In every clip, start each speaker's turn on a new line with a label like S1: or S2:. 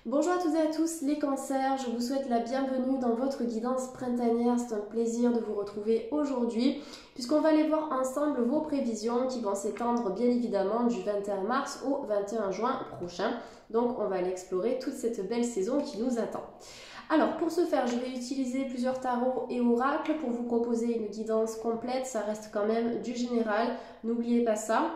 S1: Bonjour à toutes et à tous les cancers, je vous souhaite la bienvenue dans votre guidance printanière. C'est un plaisir de vous retrouver aujourd'hui puisqu'on va aller voir ensemble vos prévisions qui vont s'étendre bien évidemment du 21 mars au 21 juin prochain. Donc on va aller explorer toute cette belle saison qui nous attend. Alors pour ce faire, je vais utiliser plusieurs tarots et oracles pour vous proposer une guidance complète. Ça reste quand même du général, n'oubliez pas ça.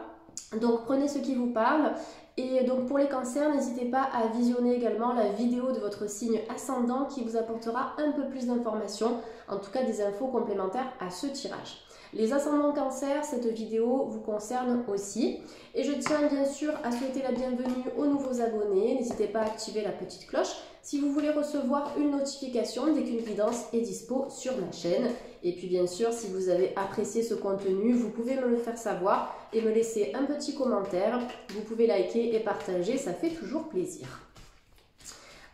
S1: Donc prenez ce qui vous parle. Et donc pour les cancers, n'hésitez pas à visionner également la vidéo de votre signe ascendant qui vous apportera un peu plus d'informations, en tout cas des infos complémentaires à ce tirage. Les ascendants cancer, cette vidéo vous concerne aussi. Et je tiens bien sûr à souhaiter la bienvenue aux nouveaux abonnés. N'hésitez pas à activer la petite cloche si vous voulez recevoir une notification dès qu'une guidance est dispo sur ma chaîne. Et puis bien sûr, si vous avez apprécié ce contenu, vous pouvez me le faire savoir et me laisser un petit commentaire. Vous pouvez liker et partager, ça fait toujours plaisir.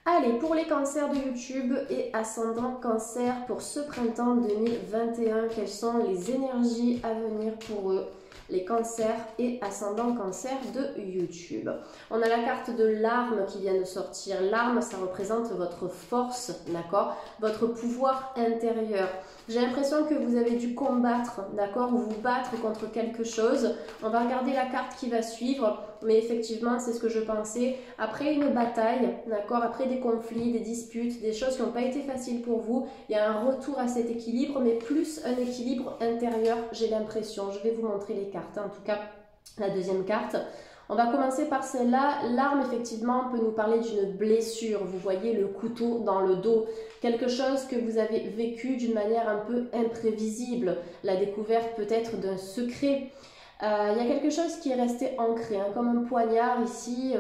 S1: Allez, pour les cancers de YouTube et ascendant cancer pour ce printemps 2021, quelles sont les énergies à venir pour eux, les cancers et ascendant cancer de YouTube? On a la carte de l'arme qui vient de sortir. L'arme, ça représente votre force, d'accord? Votre pouvoir intérieur. J'ai l'impression que vous avez dû combattre, d'accord? Ou vous battre contre quelque chose. On va regarder la carte qui va suivre. Mais effectivement, c'est ce que je pensais. Après une bataille, d'accord? Après des conflits, des disputes, des choses qui n'ont pas été faciles pour vous, il y a un retour à cet équilibre, mais plus un équilibre intérieur, j'ai l'impression. Je vais vous montrer les cartes, en tout cas la deuxième carte. On va commencer par celle-là. L'arme, effectivement, peut nous parler d'une blessure. Vous voyez le couteau dans le dos. Quelque chose que vous avez vécu d'une manière un peu imprévisible. La découverte peut-être d'un secret. Il y a quelque chose qui est resté ancré, hein, comme un poignard ici.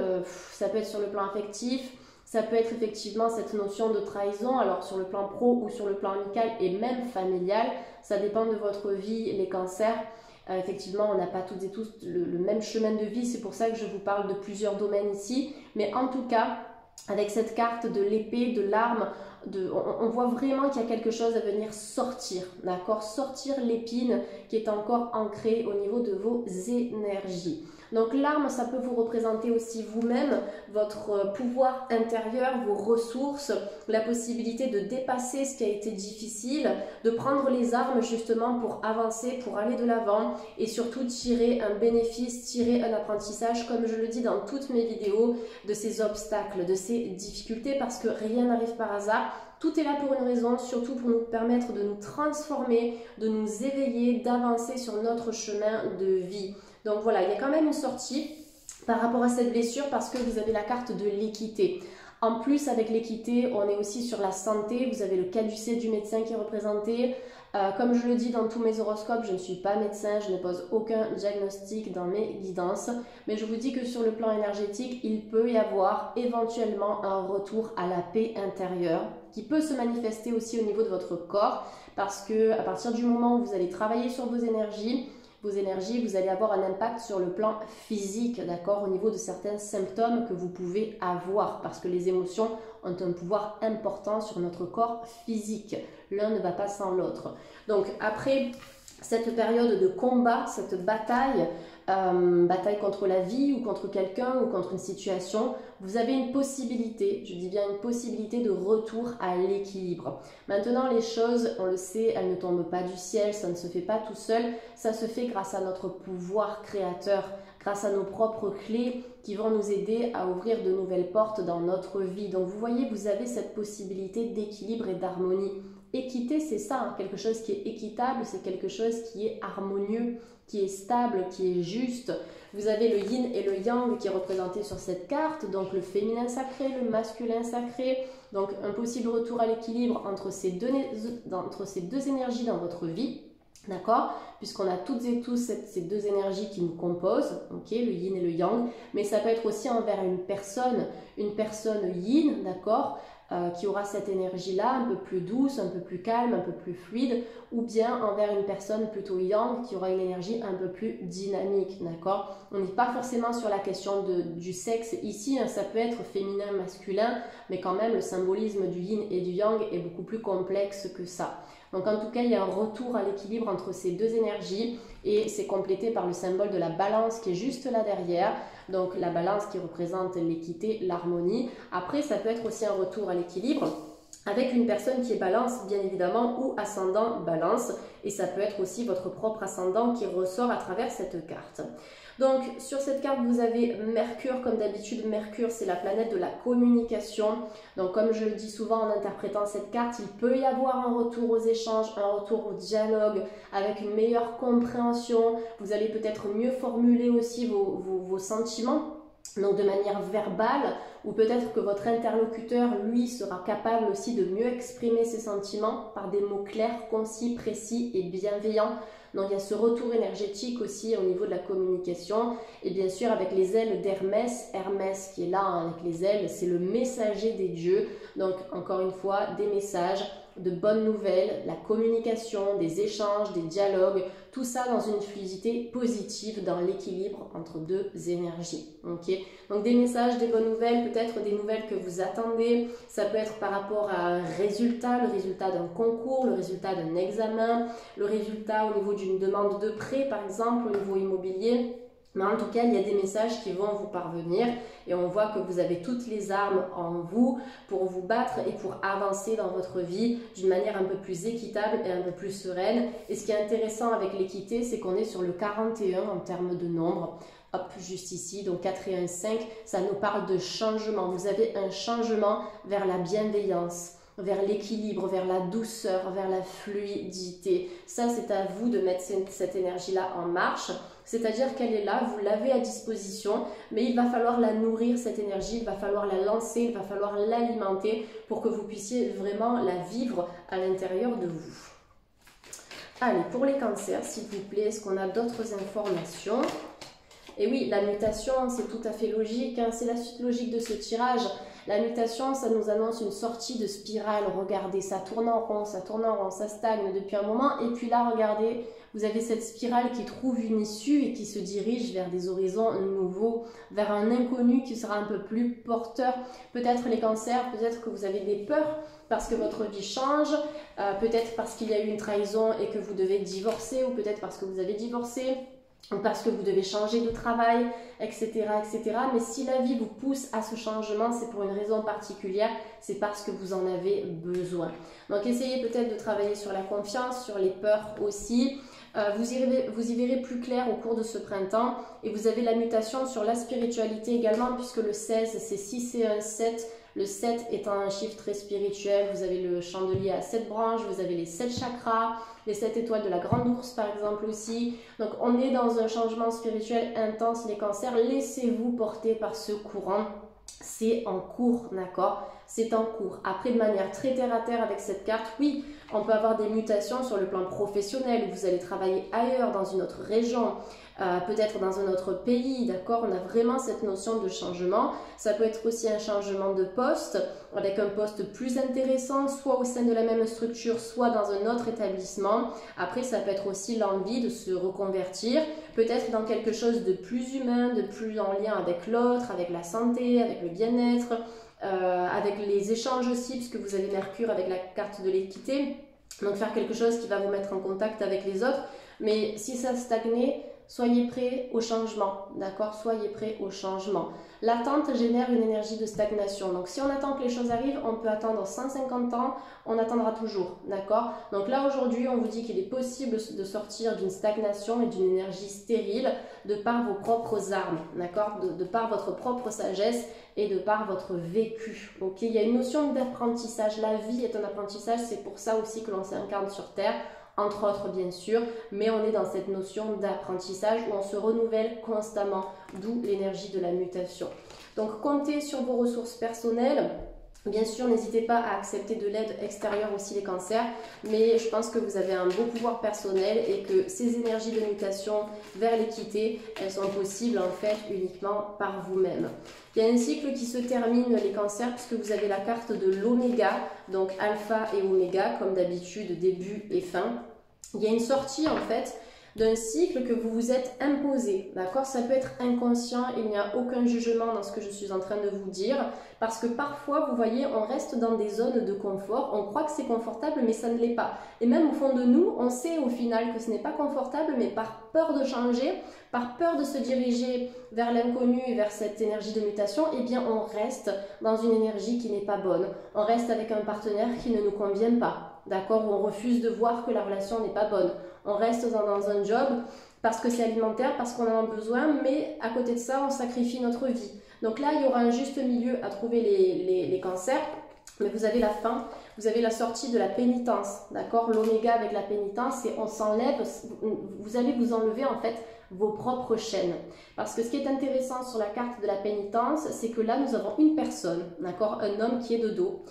S1: Ça peut être sur le plan affectif. Ça peut être effectivement cette notion de trahison. Alors sur le plan pro ou sur le plan amical et même familial. Ça dépend de votre vie, les cancers. Effectivement, on n'a pas toutes et tous le même chemin de vie, c'est pour ça que je vous parle de plusieurs domaines ici. Mais en tout cas, avec cette carte de l'épée, de l'arme, on voit vraiment qu'il y a quelque chose à venir sortir, d'accord? Sortir l'épine qui est encore ancrée au niveau de vos énergies. Donc l'arme, ça peut vous représenter aussi vous-même, votre pouvoir intérieur, vos ressources, la possibilité de dépasser ce qui a été difficile, de prendre les armes justement pour avancer, pour aller de l'avant et surtout tirer un bénéfice, tirer un apprentissage, comme je le dis dans toutes mes vidéos, de ces obstacles, de ces difficultés, parce que rien n'arrive par hasard. Tout est là pour une raison, surtout pour nous permettre de nous transformer, de nous éveiller, d'avancer sur notre chemin de vie. Donc voilà, il y a quand même une sortie par rapport à cette blessure parce que vous avez la carte de l'équité. En plus, avec l'équité, on est aussi sur la santé. Vous avez le caducée du médecin qui est représenté. Comme je le dis dans tous mes horoscopes, je ne suis pas médecin, je ne pose aucun diagnostic dans mes guidances. Mais je vous dis que sur le plan énergétique, il peut y avoir éventuellement un retour à la paix intérieure qui peut se manifester aussi au niveau de votre corps. Parce que à partir du moment où vous allez travailler sur vos énergies, vous allez avoir un impact sur le plan physique, d'accord, au niveau de certains symptômes que vous pouvez avoir, parce que les émotions ont un pouvoir important sur notre corps physique. L'un ne va pas sans l'autre. Donc après cette période de combat, cette bataille, bataille contre la vie ou contre quelqu'un ou contre une situation, vous avez une possibilité, je dis bien une possibilité de retour à l'équilibre. Maintenant les choses, on le sait, elles ne tombent pas du ciel, ça ne se fait pas tout seul, ça se fait grâce à notre pouvoir créateur, grâce à nos propres clés qui vont nous aider à ouvrir de nouvelles portes dans notre vie. Donc vous voyez, vous avez cette possibilité d'équilibre et d'harmonie. Équité, c'est ça, hein, quelque chose qui est équitable, c'est quelque chose qui est harmonieux, qui est stable, qui est juste. Vous avez le yin et le yang qui est représenté sur cette carte, donc le féminin sacré, le masculin sacré, donc un possible retour à l'équilibre entre ces deux énergies dans votre vie. D'accord? Puisqu'on a toutes et tous ces deux énergies qui nous composent, ok, le yin et le yang, mais ça peut être aussi envers une personne yin, d'accord, qui aura cette énergie-là, un peu plus douce, un peu plus calme, un peu plus fluide, ou bien envers une personne plutôt yang, qui aura une énergie un peu plus dynamique, d'accord? On n'est pas forcément sur la question du sexe ici, hein, ça peut être féminin, masculin, mais quand même le symbolisme du yin et du yang est beaucoup plus complexe que ça. Donc en tout cas, il y a un retour à l'équilibre entre ces deux énergies et c'est complété par le symbole de la balance qui est juste là derrière. Donc la balance qui représente l'équité, l'harmonie. Après, ça peut être aussi un retour à l'équilibre avec une personne qui est balance, bien évidemment, ou ascendant balance. Et ça peut être aussi votre propre ascendant qui ressort à travers cette carte. Donc, sur cette carte, vous avez Mercure. Comme d'habitude, Mercure, c'est la planète de la communication. Donc, comme je le dis souvent en interprétant cette carte, il peut y avoir un retour aux échanges, un retour au dialogue, avec une meilleure compréhension. Vous allez peut-être mieux formuler aussi vos sentiments. Donc de manière verbale, ou peut-être que votre interlocuteur, lui, sera capable aussi de mieux exprimer ses sentiments par des mots clairs, concis, précis et bienveillants. Donc il y a ce retour énergétique aussi au niveau de la communication. Et bien sûr avec les ailes d'Hermès, Hermès qui est là avec les ailes, c'est le messager des dieux. Donc encore une fois, des messages, de bonnes nouvelles, la communication, des échanges, des dialogues, tout ça dans une fluidité positive, dans l'équilibre entre deux énergies. Okay, donc des messages, des bonnes nouvelles, peut-être des nouvelles que vous attendez. Ça peut être par rapport à un résultat, le résultat d'un concours, le résultat d'un examen, le résultat au niveau d'une demande de prêt par exemple, au niveau immobilier. Mais en tout cas, il y a des messages qui vont vous parvenir et on voit que vous avez toutes les armes en vous pour vous battre et pour avancer dans votre vie d'une manière un peu plus équitable et un peu plus sereine. Et ce qui est intéressant avec l'équité, c'est qu'on est sur le 41 en termes de nombre. Hop, juste ici, donc 4 et 1, 5, ça nous parle de changement. Vous avez un changement vers la bienveillance, vers l'équilibre, vers la douceur, vers la fluidité. Ça, c'est à vous de mettre cette énergie-là en marche. C'est-à-dire qu'elle est là, vous l'avez à disposition, mais il va falloir la nourrir, cette énergie, il va falloir la lancer, il va falloir l'alimenter pour que vous puissiez vraiment la vivre à l'intérieur de vous. Allez, pour les cancers, s'il vous plaît, est-ce qu'on a d'autres informations? Et oui, la mutation, c'est tout à fait logique, hein, c'est la suite logique de ce tirage. La mutation, ça nous annonce une sortie de spirale. Regardez, ça tourne en rond, ça stagne depuis un moment. Et puis là, regardez, vous avez cette spirale qui trouve une issue et qui se dirige vers des horizons nouveaux, vers un inconnu qui sera un peu plus porteur. Peut-être les cancers, peut-être que vous avez des peurs parce que votre vie change, peut-être parce qu'il y a eu une trahison et que vous devez divorcer, ou peut-être parce que vous avez divorcé, parce que vous devez changer de travail, etc., etc. Mais si la vie vous pousse à ce changement, c'est pour une raison particulière, c'est parce que vous en avez besoin. Donc essayez peut-être de travailler sur la confiance, sur les peurs aussi. Vous y verrez plus clair au cours de ce printemps. Et vous avez la mutation sur la spiritualité également, puisque le 16, c'est 6 et 1, 7. Le 7 étant un chiffre très spirituel, vous avez le chandelier à 7 branches, vous avez les 7 chakras, les 7 étoiles de la grande ours par exemple aussi. Donc on est dans un changement spirituel intense les cancers, laissez-vous porter par ce courant. C'est en cours, d'accord? C'est en cours. Après, de manière très terre à terre avec cette carte, oui, on peut avoir des mutations sur le plan professionnel où vous allez travailler ailleurs, dans une autre région, peut-être dans un autre pays, d'accord? On a vraiment cette notion de changement. Ça peut être aussi un changement de poste, avec un poste plus intéressant, soit au sein de la même structure, soit dans un autre établissement. Après, ça peut être aussi l'envie de se reconvertir, peut-être dans quelque chose de plus humain, de plus en lien avec l'autre, avec la santé, avec le bien-être, avec les échanges aussi, puisque vous avez Mercure avec la carte de l'équité. Donc faire quelque chose qui va vous mettre en contact avec les autres. Mais si ça stagne, soyez prêts au changement, d'accord? Soyez prêts au changement. L'attente génère une énergie de stagnation. Donc si on attend que les choses arrivent, on peut attendre 150 ans, on attendra toujours, d'accord? Donc là aujourd'hui, on vous dit qu'il est possible de sortir d'une stagnation et d'une énergie stérile de par vos propres armes, d'accord? De par votre propre sagesse et de par votre vécu, ok? Il y a une notion d'apprentissage. La vie est un apprentissage, c'est pour ça aussi que l'on s'incarne sur Terre, entre autres bien sûr, mais on est dans cette notion d'apprentissage où on se renouvelle constamment, d'où l'énergie de la mutation. Donc comptez sur vos ressources personnelles. Bien sûr, n'hésitez pas à accepter de l'aide extérieure aussi les cancers, mais je pense que vous avez un beau pouvoir personnel et que ces énergies de mutation vers l'équité, elles sont possibles en fait uniquement par vous-même. Il y a un cycle qui se termine les cancers puisque vous avez la carte de l'oméga, donc alpha et oméga comme d'habitude, début et fin. Il y a une sortie en fait d'un cycle que vous vous êtes imposé, d'accord? Ça peut être inconscient, il n'y a aucun jugement dans ce que je suis en train de vous dire, parce que parfois, vous voyez, on reste dans des zones de confort, on croit que c'est confortable, mais ça ne l'est pas. Et même au fond de nous, on sait au final que ce n'est pas confortable, mais par peur de changer, par peur de se diriger vers l'inconnu et vers cette énergie de mutation, eh bien on reste dans une énergie qui n'est pas bonne. On reste avec un partenaire qui ne nous convient pas, d'accord? On refuse de voir que la relation n'est pas bonne. On reste dans un job parce que c'est alimentaire, parce qu'on en a besoin, mais à côté de ça, on sacrifie notre vie. Donc là, il y aura un juste milieu à trouver les cancers, mais vous avez la fin, vous avez la sortie de la pénitence, d'accord? L'oméga avec la pénitence, c'est on s'enlève, vous allez vous enlever en fait vos propres chaînes. Parce que ce qui est intéressant sur la carte de la pénitence, c'est que là, nous avons une personne, d'accord? Un homme qui est de dos,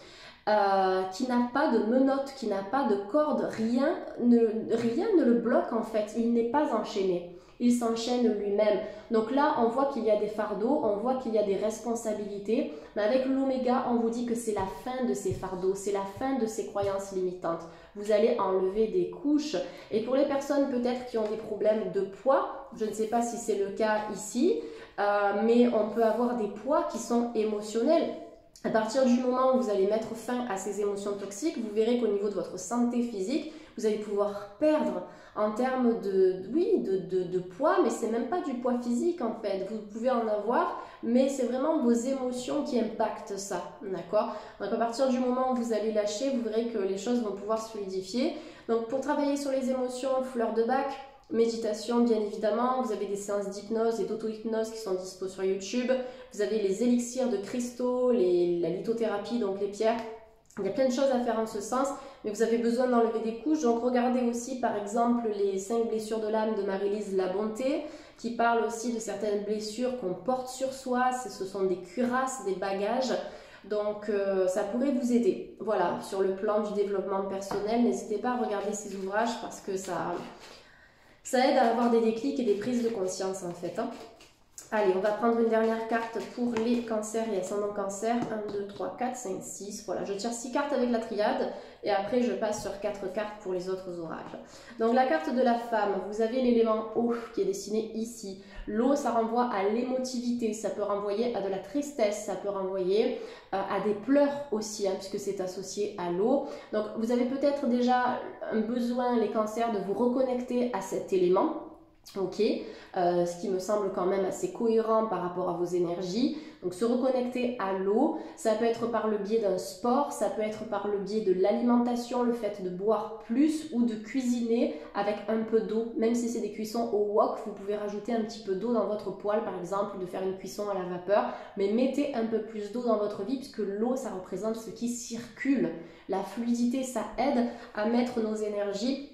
S1: qui n'a pas de menottes, qui n'a pas de corde, rien ne le bloque en fait, il n'est pas enchaîné. Il s'enchaîne lui-même. Donc là, on voit qu'il y a des fardeaux, on voit qu'il y a des responsabilités, mais avec l'oméga, on vous dit que c'est la fin de ces fardeaux, c'est la fin de ces croyances limitantes. Vous allez enlever des couches. Et pour les personnes peut-être qui ont des problèmes de poids, je ne sais pas si c'est le cas ici, mais on peut avoir des poids qui sont émotionnels. À partir du moment où vous allez mettre fin à ces émotions toxiques, vous verrez qu'au niveau de votre santé physique, vous allez pouvoir perdre en termes de poids, mais c'est même pas du poids physique en fait. Vous pouvez en avoir, mais c'est vraiment vos émotions qui impactent ça, d'accord? Donc à partir du moment où vous allez lâcher, vous verrez que les choses vont pouvoir se fluidifier. Donc pour travailler sur les émotions, fleur de bac, méditation bien évidemment, vous avez des séances d'hypnose et d'auto-hypnose qui sont dispo sur YouTube, vous avez les élixirs de cristaux, la lithothérapie, donc les pierres. Il y a plein de choses à faire en ce sens, mais vous avez besoin d'enlever des couches. Donc regardez aussi par exemple les 5 blessures de l'âme de Marie-Lise La Bonté, qui parle aussi de certaines blessures qu'on porte sur soi. Ce sont des cuirasses, des bagages. Donc ça pourrait vous aider. Voilà, sur le plan du développement personnel, n'hésitez pas à regarder ces ouvrages parce que ça aide à avoir des déclics et des prises de conscience en fait. Allez, on va prendre une dernière carte pour les cancers et ascendant cancer. 1, 2, 3, 4, 5, 6. Voilà, je tire 6 cartes avec la triade et après je passe sur 4 cartes pour les autres orages. Donc la carte de la femme, vous avez l'élément eau qui est dessiné ici. L'eau, ça renvoie à l'émotivité, ça peut renvoyer à de la tristesse, ça peut renvoyer à des pleurs aussi, hein, puisque c'est associé à l'eau. Donc vous avez peut-être déjà un besoin, les cancers, de vous reconnecter à cet élément. Ok, ce qui me semble quand même assez cohérent par rapport à vos énergies. Donc se reconnecter à l'eau, ça peut être par le biais d'un sport, ça peut être par le biais de l'alimentation, le fait de boire plus ou de cuisiner avec un peu d'eau. Même si c'est des cuissons au wok, vous pouvez rajouter un petit peu d'eau dans votre poêle par exemple, de faire une cuisson à la vapeur, mais mettez un peu plus d'eau dans votre vie puisque l'eau ça représente ce qui circule. La fluidité ça aide à mettre nos énergies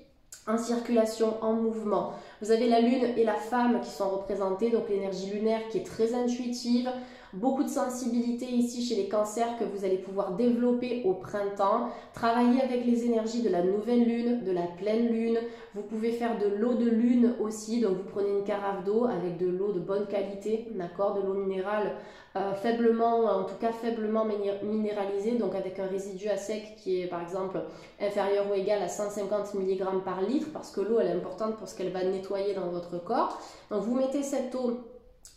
S1: en circulation, en mouvement. Vous avez la lune et la femme qui sont représentées, donc l'énergie lunaire qui est très intuitive, beaucoup de sensibilité ici chez les cancers que vous allez pouvoir développer au printemps, travailler avec les énergies de la nouvelle lune, de la pleine lune, vous pouvez faire de l'eau de lune aussi, donc vous prenez une carafe d'eau avec de l'eau de bonne qualité, d'accord, de l'eau minérale en tout cas faiblement minéralisée, donc avec un résidu à sec qui est par exemple inférieur ou égal à 150 mg par litre, parce que l'eau elle est importante pour ce qu'elle va nettoyer dans votre corps. Donc vous mettez cette eau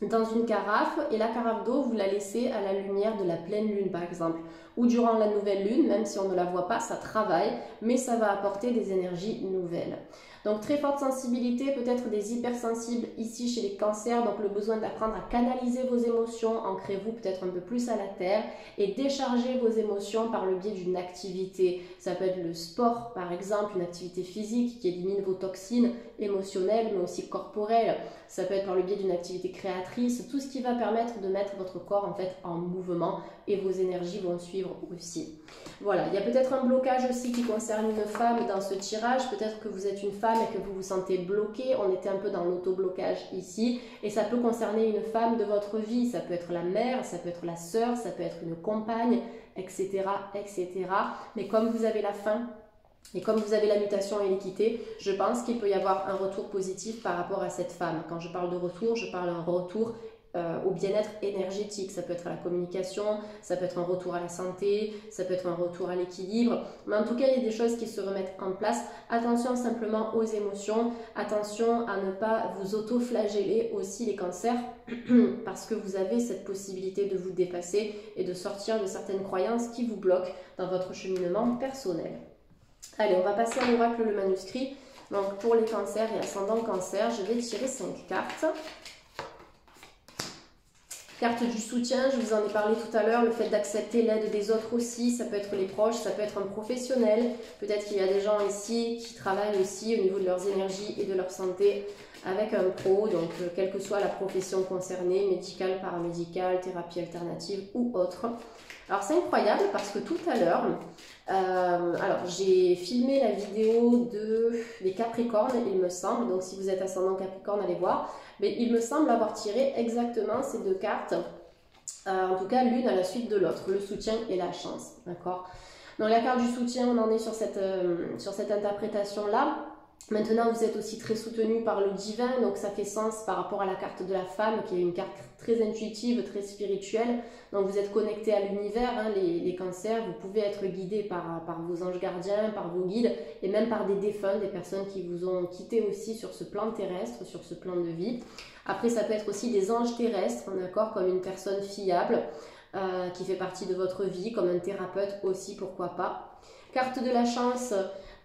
S1: dans une carafe et la carafe d'eau vous la laissez à la lumière de la pleine lune par exemple, ou durant la nouvelle lune, même si on ne la voit pas, ça travaille, mais ça va apporter des énergies nouvelles. Donc très forte sensibilité, peut-être des hypersensibles ici chez les cancers, donc le besoin d'apprendre à canaliser vos émotions, ancrez-vous peut-être un peu plus à la terre et décharger vos émotions par le biais d'une activité. Ça peut être le sport par exemple, une activité physique qui élimine vos toxines émotionnelles mais aussi corporelles. Ça peut être par le biais d'une activité créatrice, tout ce qui va permettre de mettre votre corps en fait en mouvement et vos énergies vont suivre aussi. Voilà, il y a peut-être un blocage aussi qui concerne une femme dans ce tirage, peut-être que vous êtes une femme et que vous vous sentez bloqué, on était un peu dans l'auto-blocage ici, et ça peut concerner une femme de votre vie, ça peut être la mère, ça peut être la sœur, ça peut être une compagne, etc., etc. Mais comme vous avez la fin, et comme vous avez la mutation et l'équité, je pense qu'il peut y avoir un retour positif par rapport à cette femme. Quand je parle de retour, je parle d'un retour au bien-être énergétique. Ça peut être à la communication, ça peut être un retour à la santé, ça peut être un retour à l'équilibre. Mais en tout cas, il y a des choses qui se remettent en place. Attention simplement aux émotions. Attention à ne pas vous auto-flageller aussi les cancers parce que vous avez cette possibilité de vous dépasser et de sortir de certaines croyances qui vous bloquent dans votre cheminement personnel. Allez, on va passer à l'oracle le manuscrit. Donc pour les cancers et ascendant cancer, je vais tirer 5 cartes. Carte du soutien, je vous en ai parlé tout à l'heure, le fait d'accepter l'aide des autres aussi, ça peut être les proches, ça peut être un professionnel. Peut-être qu'il y a des gens ici qui travaillent aussi au niveau de leurs énergies et de leur santé avec un pro, donc quelle que soit la profession concernée, médicale, paramédicale, thérapie alternative ou autre. Alors c'est incroyable parce que tout à l'heure, j'ai filmé la vidéo des Capricornes, il me semble, donc si vous êtes ascendant Capricorne, allez voir. Mais il me semble avoir tiré exactement ces deux cartes, en tout cas l'une à la suite de l'autre, le soutien et la chance, d'accord? Donc la carte du soutien, on en est sur cette interprétation-là. Maintenant, vous êtes aussi très soutenu par le divin, donc ça fait sens par rapport à la carte de la femme, qui est une carte très intuitive, très spirituelle. Donc vous êtes connecté à l'univers, hein, les cancers, vous pouvez être guidé par vos anges gardiens, par vos guides, et même par des défunts, des personnes qui vous ont quitté aussi sur ce plan terrestre, sur ce plan de vie. Après, ça peut être aussi des anges terrestres, d'accord, comme une personne fiable, qui fait partie de votre vie, comme un thérapeute aussi, pourquoi pas. Carte de la chance,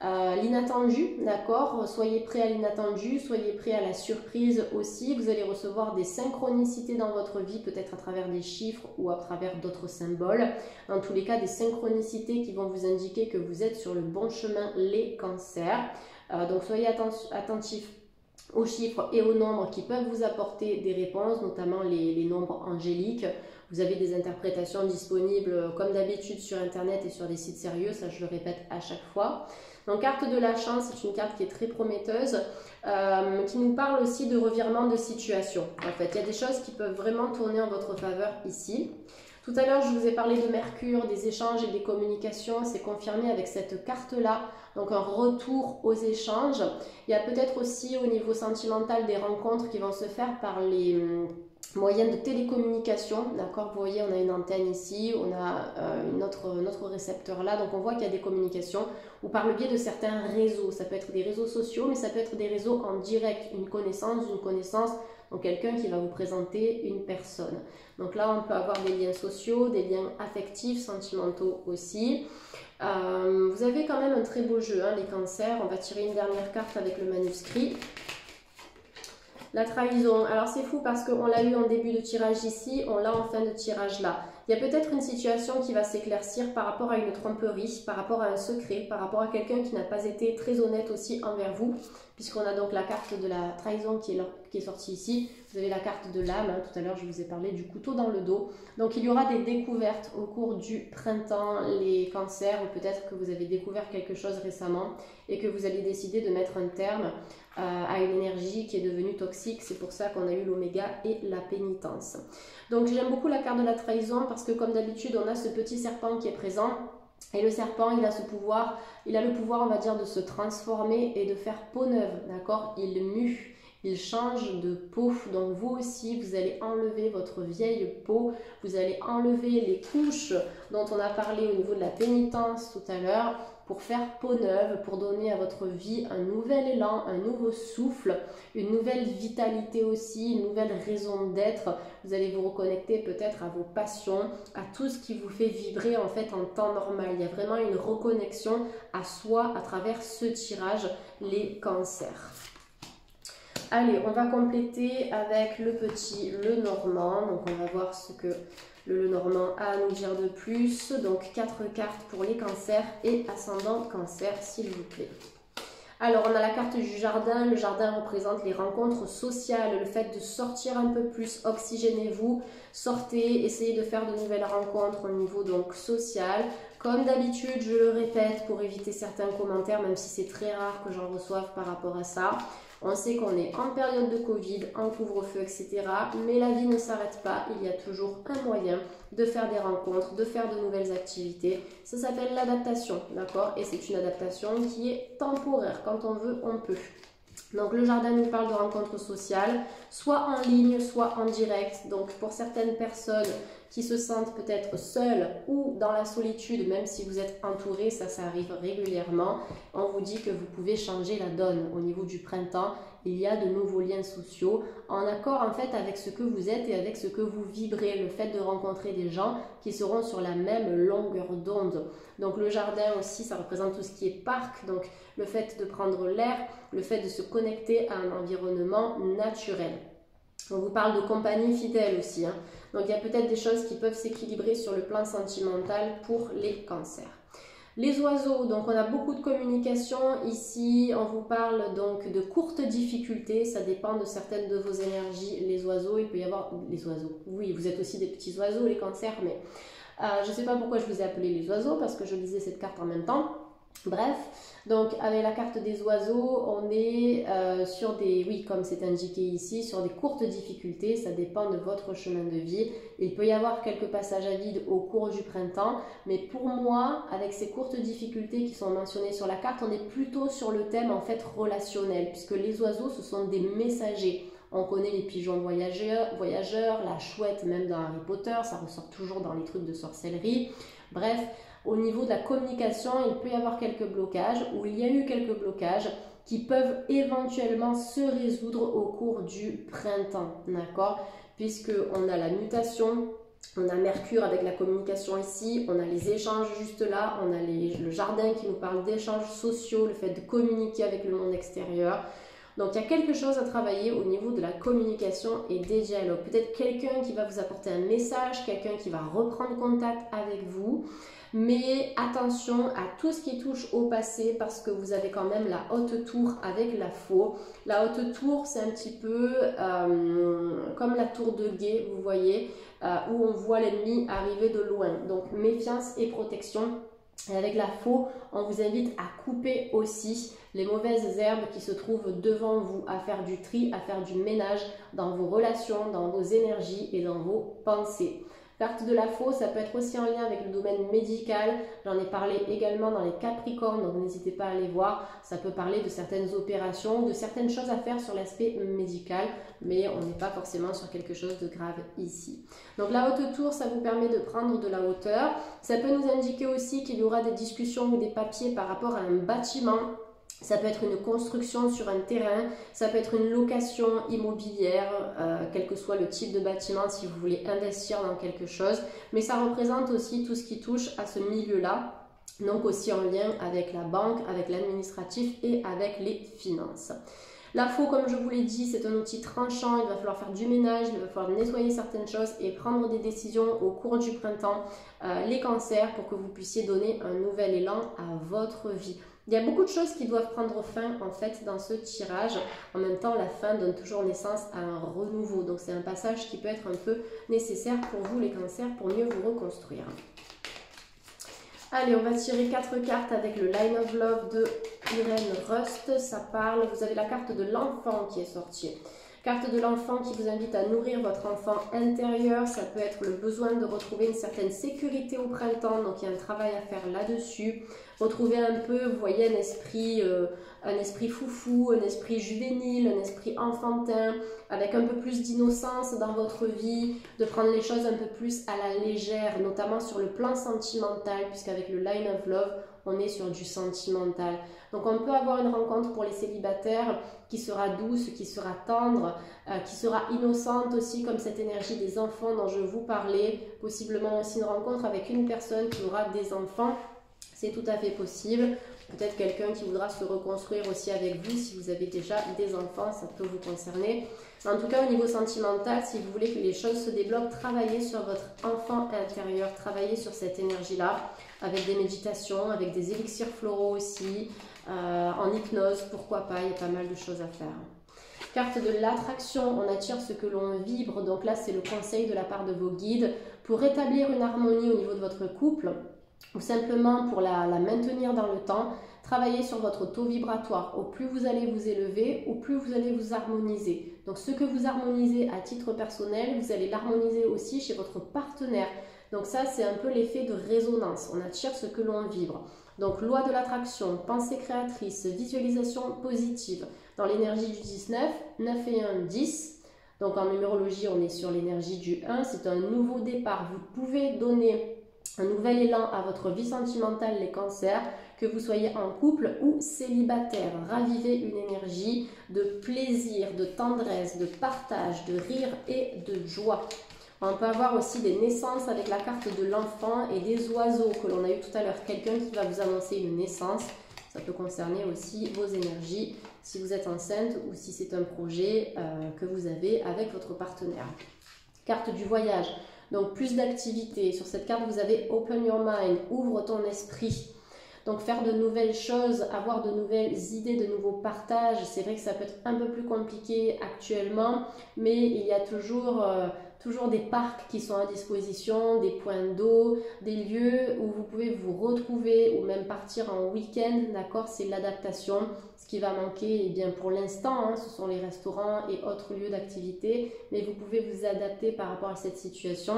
S1: l'inattendu, d'accord, soyez prêts à l'inattendu, soyez prêts à la surprise aussi, vous allez recevoir des synchronicités dans votre vie, peut-être à travers des chiffres ou à travers d'autres symboles, dans tous les cas des synchronicités qui vont vous indiquer que vous êtes sur le bon chemin, les cancers, donc soyez attentifs aux chiffres et aux nombres qui peuvent vous apporter des réponses, notamment les nombres angéliques. Vous avez des interprétations disponibles comme d'habitude sur internet et sur des sites sérieux, ça je le répète à chaque fois. Donc carte de la chance, c'est une carte qui est très prometteuse, qui nous parle aussi de revirement de situation. En fait, il y a des choses qui peuvent vraiment tourner en votre faveur ici. Tout à l'heure, je vous ai parlé de Mercure, des échanges et des communications, c'est confirmé avec cette carte-là, donc un retour aux échanges. Il y a peut-être aussi au niveau sentimental des rencontres qui vont se faire par les moyens de télécommunication, d'accord, vous voyez on a une antenne ici, on a notre récepteur là, donc on voit qu'il y a des communications ou par le biais de certains réseaux, ça peut être des réseaux sociaux mais ça peut être des réseaux en direct, une connaissance, donc quelqu'un qui va vous présenter une personne. Donc là on peut avoir des liens sociaux, des liens affectifs, sentimentaux aussi. Vous avez quand même un très beau jeu, hein, les cancers, on va tirer une dernière carte avec le manuscrit. La trahison, alors c'est fou parce qu'on l'a eu en début de tirage ici, on l'a en fin de tirage là. Il y a peut-être une situation qui va s'éclaircir par rapport à une tromperie, par rapport à un secret, par rapport à quelqu'un qui n'a pas été très honnête aussi envers vous, puisqu'on a donc la carte de la trahison qui est sortie ici. Vous avez la carte de l'âme, hein. Tout à l'heure je vous ai parlé du couteau dans le dos. Donc il y aura des découvertes au cours du printemps, les cancers, ou peut-être que vous avez découvert quelque chose récemment et que vous allez décider de mettre un terme à une énergie qui est devenue toxique. C'est pour ça qu'on a eu l'oméga et la pénitence. Donc j'aime beaucoup la carte de la trahison parce que comme d'habitude on a ce petit serpent qui est présent. Et le serpent, il a le pouvoir, on va dire, de se transformer et de faire peau neuve, d'accord? Il mue, il change de peau. Donc vous aussi, vous allez enlever votre vieille peau, vous allez enlever les couches dont on a parlé au niveau de la pénitence tout à l'heure, pour faire peau neuve, pour donner à votre vie un nouvel élan, un nouveau souffle, une nouvelle vitalité aussi, une nouvelle raison d'être. Vous allez vous reconnecter peut-être à vos passions, à tout ce qui vous fait vibrer en fait en temps normal. Il y a vraiment une reconnexion à soi à travers ce tirage, les cancers. Allez, on va compléter avec le petit Lenormand. Donc on va voir ce que le Lenormand a à nous dire de plus. Donc 4 cartes pour les cancers et ascendant cancer, s'il vous plaît. Alors on a la carte du jardin. Le jardin représente les rencontres sociales, le fait de sortir un peu plus, oxygénez-vous, sortez, essayez de faire de nouvelles rencontres au niveau donc social. Comme d'habitude, je le répète pour éviter certains commentaires, même si c'est très rare que j'en reçoive par rapport à ça. On sait qu'on est en période de Covid, en couvre-feu, etc. Mais la vie ne s'arrête pas. Il y a toujours un moyen de faire des rencontres, de faire de nouvelles activités. Ça s'appelle l'adaptation, d'accord? Et c'est une adaptation qui est temporaire. Quand on veut, on peut. Donc le jardin nous parle de rencontres sociales, soit en ligne, soit en direct. Donc pour certaines personnes qui se sentent peut-être seules ou dans la solitude, même si vous êtes entouré, ça arrive régulièrement, on vous dit que vous pouvez changer la donne au niveau du printemps. Il y a de nouveaux liens sociaux en accord en fait avec ce que vous êtes et avec ce que vous vibrez, le fait de rencontrer des gens qui seront sur la même longueur d'onde. Donc le jardin aussi, ça représente tout ce qui est parc, donc le fait de prendre l'air, le fait de se connecter à un environnement naturel. On vous parle de compagnie fidèle aussi, hein. Donc il y a peut-être des choses qui peuvent s'équilibrer sur le plan sentimental pour les cancers. Les oiseaux, donc on a beaucoup de communication ici, on vous parle donc de courtes difficultés, ça dépend de certaines de vos énergies. Les oiseaux, il peut y avoir les oiseaux, oui vous êtes aussi des petits oiseaux les cancers, mais je ne sais pas pourquoi je vous ai appelé les oiseaux parce que je lisais cette carte en même temps. Bref, donc avec la carte des oiseaux, on est sur des, oui comme c'est indiqué ici, sur des courtes difficultés, ça dépend de votre chemin de vie. Il peut y avoir quelques passages à vide au cours du printemps, mais pour moi, avec ces courtes difficultés qui sont mentionnées sur la carte, on est plutôt sur le thème en fait relationnel, puisque les oiseaux ce sont des messagers. On connaît les pigeons voyageurs, la chouette même dans Harry Potter, ça ressort toujours dans les trucs de sorcellerie. Bref, au niveau de la communication, il peut y avoir quelques blocages, ou il y a eu quelques blocages qui peuvent éventuellement se résoudre au cours du printemps, d'accord? Puisqu'on a la mutation, on a Mercure avec la communication ici, on a les échanges juste là, on a le jardin qui nous parle d'échanges sociaux, le fait de communiquer avec le monde extérieur. Donc il y a quelque chose à travailler au niveau de la communication et des dialogues. Peut-être quelqu'un qui va vous apporter un message, quelqu'un qui va reprendre contact avec vous. Mais attention à tout ce qui touche au passé parce que vous avez quand même la haute tour avec la faux. La haute tour, c'est un petit peu comme la tour de guet, vous voyez, où on voit l'ennemi arriver de loin. Donc méfiance et protection. Et avec la faux, on vous invite à couper aussi les mauvaises herbes qui se trouvent devant vous, à faire du tri, à faire du ménage dans vos relations, dans vos énergies et dans vos pensées. Carte de la faux, ça peut être aussi en lien avec le domaine médical. J'en ai parlé également dans les Capricornes, donc n'hésitez pas à aller voir. Ça peut parler de certaines opérations, de certaines choses à faire sur l'aspect médical, mais on n'est pas forcément sur quelque chose de grave ici. Donc la haute tour, ça vous permet de prendre de la hauteur. Ça peut nous indiquer aussi qu'il y aura des discussions ou des papiers par rapport à un bâtiment. Ça peut être une construction sur un terrain, ça peut être une location immobilière, quel que soit le type de bâtiment si vous voulez investir dans quelque chose. Mais ça représente aussi tout ce qui touche à ce milieu-là, donc aussi en lien avec la banque, avec l'administratif et avec les finances. La faux, comme je vous l'ai dit, c'est un outil tranchant, il va falloir faire du ménage, il va falloir nettoyer certaines choses et prendre des décisions au cours du printemps, les cancers, pour que vous puissiez donner un nouvel élan à votre vie. Il y a beaucoup de choses qui doivent prendre fin en fait dans ce tirage. En même temps, la fin donne toujours naissance à un renouveau. Donc c'est un passage qui peut être un peu nécessaire pour vous les cancers pour mieux vous reconstruire. Allez, on va tirer 4 cartes avec le Line of Love de Irène Rust. Ça parle, vous avez la carte de l'enfant qui est sortie. Carte de l'enfant qui vous invite à nourrir votre enfant intérieur. Ça peut être le besoin de retrouver une certaine sécurité au printemps. Donc, il y a un travail à faire là-dessus. Retrouver un peu, vous voyez, un esprit foufou, un esprit juvénile, un esprit enfantin, avec un peu plus d'innocence dans votre vie, de prendre les choses un peu plus à la légère, notamment sur le plan sentimental, puisqu'avec le Line of Love, on est sur du sentimental. Donc on peut avoir une rencontre pour les célibataires qui sera douce, qui sera tendre, qui sera innocente aussi, comme cette énergie des enfants dont je vous parlais. Possiblement aussi une rencontre avec une personne qui aura des enfants. C'est tout à fait possible. Peut-être quelqu'un qui voudra se reconstruire aussi avec vous si vous avez déjà des enfants, ça peut vous concerner. En tout cas, au niveau sentimental, si vous voulez que les choses se débloquent, travaillez sur votre enfant intérieur, travaillez sur cette énergie-là, avec des méditations, avec des élixirs floraux aussi, en hypnose, pourquoi pas, il y a pas mal de choses à faire. Carte de l'attraction, on attire ce que l'on vibre, donc là c'est le conseil de la part de vos guides pour rétablir une harmonie au niveau de votre couple, ou simplement pour la maintenir dans le temps. Travaillez sur votre taux vibratoire. Au plus vous allez vous élever, au plus vous allez vous harmoniser. Donc ce que vous harmonisez à titre personnel, vous allez l'harmoniser aussi chez votre partenaire. Donc ça, c'est un peu l'effet de résonance. On attire ce que l'on vibre. Donc loi de l'attraction, pensée créatrice, visualisation positive. dans l'énergie du 19, 9 et 1, 10. Donc en numérologie, on est sur l'énergie du 1, c'est un nouveau départ. Vous pouvez donner un nouvel élan à votre vie sentimentale, les cancers, que vous soyez en couple ou célibataire. Ravivez une énergie de plaisir, de tendresse, de partage, de rire et de joie. On peut avoir aussi des naissances avec la carte de l'enfant et des oiseaux que l'on a eu tout à l'heure. Quelqu'un qui va vous annoncer une naissance. Ça peut concerner aussi vos énergies si vous êtes enceinte ou si c'est un projet que vous avez avec votre partenaire. Carte du voyage. Donc plus d'activités. Sur cette carte, vous avez Open Your Mind, ouvre ton esprit. Donc faire de nouvelles choses, avoir de nouvelles idées, de nouveaux partages. C'est vrai que ça peut être un peu plus compliqué actuellement, mais il y a toujours des parcs qui sont à disposition, des points d'eau, des lieux où vous pouvez vous retrouver ou même partir en week-end, d'accord? C'est l'adaptation. Ce qui va manquer, eh bien pour l'instant, ce sont les restaurants et autres lieux d'activité, mais vous pouvez vous adapter par rapport à cette situation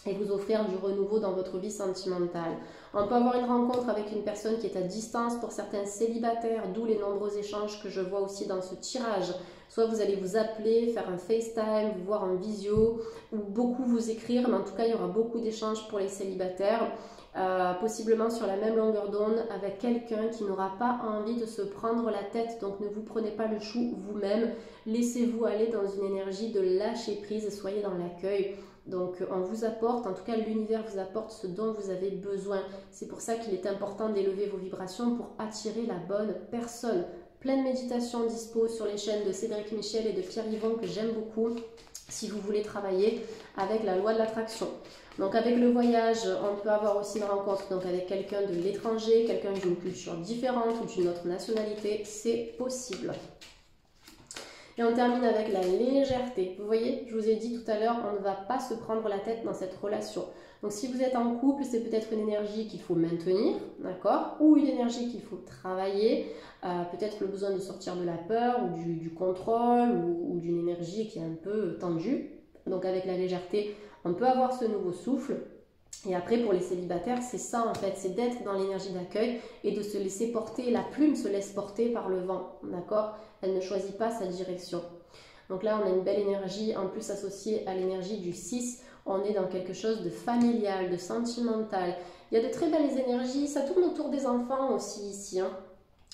S1: et vous offrir du renouveau dans votre vie sentimentale. On peut avoir une rencontre avec une personne qui est à distance pour certains célibataires, d'où les nombreux échanges que je vois aussi dans ce tirage. Soit vous allez vous appeler, faire un FaceTime, vous voir en visio, ou beaucoup vous écrire, mais en tout cas il y aura beaucoup d'échanges pour les célibataires. Possiblement sur la même longueur d'onde avec quelqu'un qui n'aura pas envie de se prendre la tête. Donc ne vous prenez pas le chou vous-même, laissez-vous aller dans une énergie de lâcher prise et soyez dans l'accueil. Donc on vous apporte, en tout cas l'univers vous apporte ce dont vous avez besoin. C'est pour ça qu'il est important d'élever vos vibrations pour attirer la bonne personne. Pleine méditation dispo sur les chaînes de Cédric Michel et de Pierre Yvon que j'aime beaucoup si vous voulez travailler avec la loi de l'attraction. Donc avec le voyage, on peut avoir aussi une rencontre donc avec quelqu'un de l'étranger, quelqu'un d'une culture différente ou d'une autre nationalité, c'est possible. Et on termine avec la légèreté. Vous voyez, je vous ai dit tout à l'heure, on ne va pas se prendre la tête dans cette relation. Donc si vous êtes en couple, c'est peut-être une énergie qu'il faut maintenir, d'accord? Ou une énergie qu'il faut travailler, peut-être le besoin de sortir de la peur ou du contrôle ou d'une énergie qui est un peu tendue. Donc avec la légèreté, on peut avoir ce nouveau souffle. Et après, pour les célibataires, c'est ça en fait, c'est d'être dans l'énergie d'accueil et de se laisser porter. La plume se laisse porter par le vent, d'accord? Elle ne choisit pas sa direction. Donc là, on a une belle énergie, en plus associée à l'énergie du 6. On est dans quelque chose de familial, de sentimental. Il y a de très belles énergies, ça tourne autour des enfants aussi ici, hein.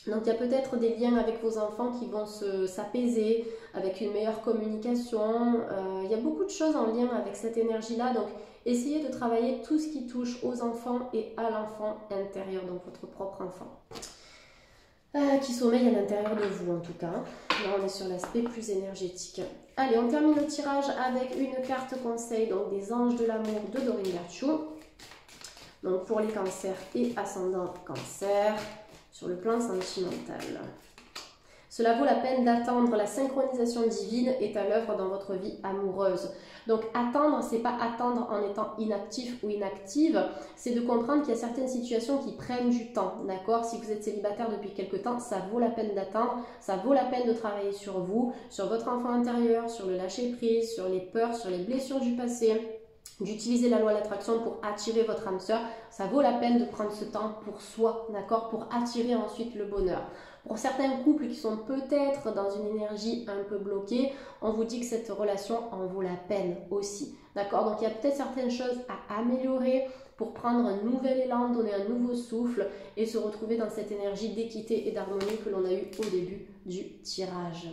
S1: Donc il y a peut-être des liens avec vos enfants qui vont s'apaiser, avec une meilleure communication. Il y a beaucoup de choses en lien avec cette énergie-là. Donc essayez de travailler tout ce qui touche aux enfants et à l'enfant intérieur, donc votre propre enfant. Qui sommeille à l'intérieur de vous en tout cas. Là on est sur l'aspect plus énergétique. Allez, on termine le tirage avec une carte conseil, donc des anges de l'amour de Doreen Virtue. Donc pour les cancers et ascendants cancer. Sur le plan sentimental. Cela vaut la peine d'attendre, la synchronisation divine est à l'œuvre dans votre vie amoureuse. Donc attendre, c'est pas attendre en étant inactif ou inactive, c'est de comprendre qu'il y a certaines situations qui prennent du temps, d'accord? Si vous êtes célibataire depuis quelque temps, ça vaut la peine d'attendre, ça vaut la peine de travailler sur vous, sur votre enfant intérieur, sur le lâcher prise, sur les peurs, sur les blessures du passé. D'utiliser la loi de l'attraction pour attirer votre âme sœur, ça vaut la peine de prendre ce temps pour soi, d'accord, pour attirer ensuite le bonheur. Pour certains couples qui sont peut-être dans une énergie un peu bloquée, on vous dit que cette relation en vaut la peine aussi, d'accord? Donc il y a peut-être certaines choses à améliorer pour prendre un nouvel élan, donner un nouveau souffle et se retrouver dans cette énergie d'équité et d'harmonie que l'on a eue au début du tirage.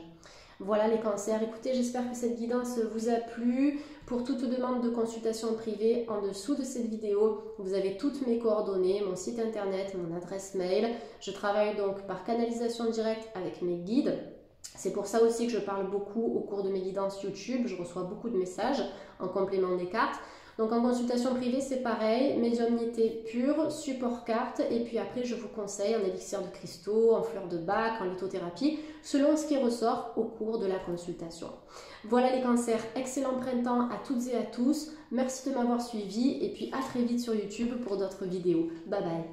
S1: Voilà les cancers, écoutez, j'espère que cette guidance vous a plu. Pour toute demande de consultation privée, en dessous de cette vidéo, vous avez toutes mes coordonnées, mon site internet, mon adresse mail. Je travaille donc par canalisation directe avec mes guides. C'est pour ça aussi que je parle beaucoup au cours de mes guidances YouTube. Je reçois beaucoup de messages en complément des cartes. Donc en consultation privée, c'est pareil, médiumnité pure, support carte, et puis après je vous conseille en élixir de cristaux, en fleurs de bac, en lithothérapie, selon ce qui ressort au cours de la consultation. Voilà les cancers, excellent printemps à toutes et à tous, merci de m'avoir suivi, et puis à très vite sur YouTube pour d'autres vidéos. Bye bye.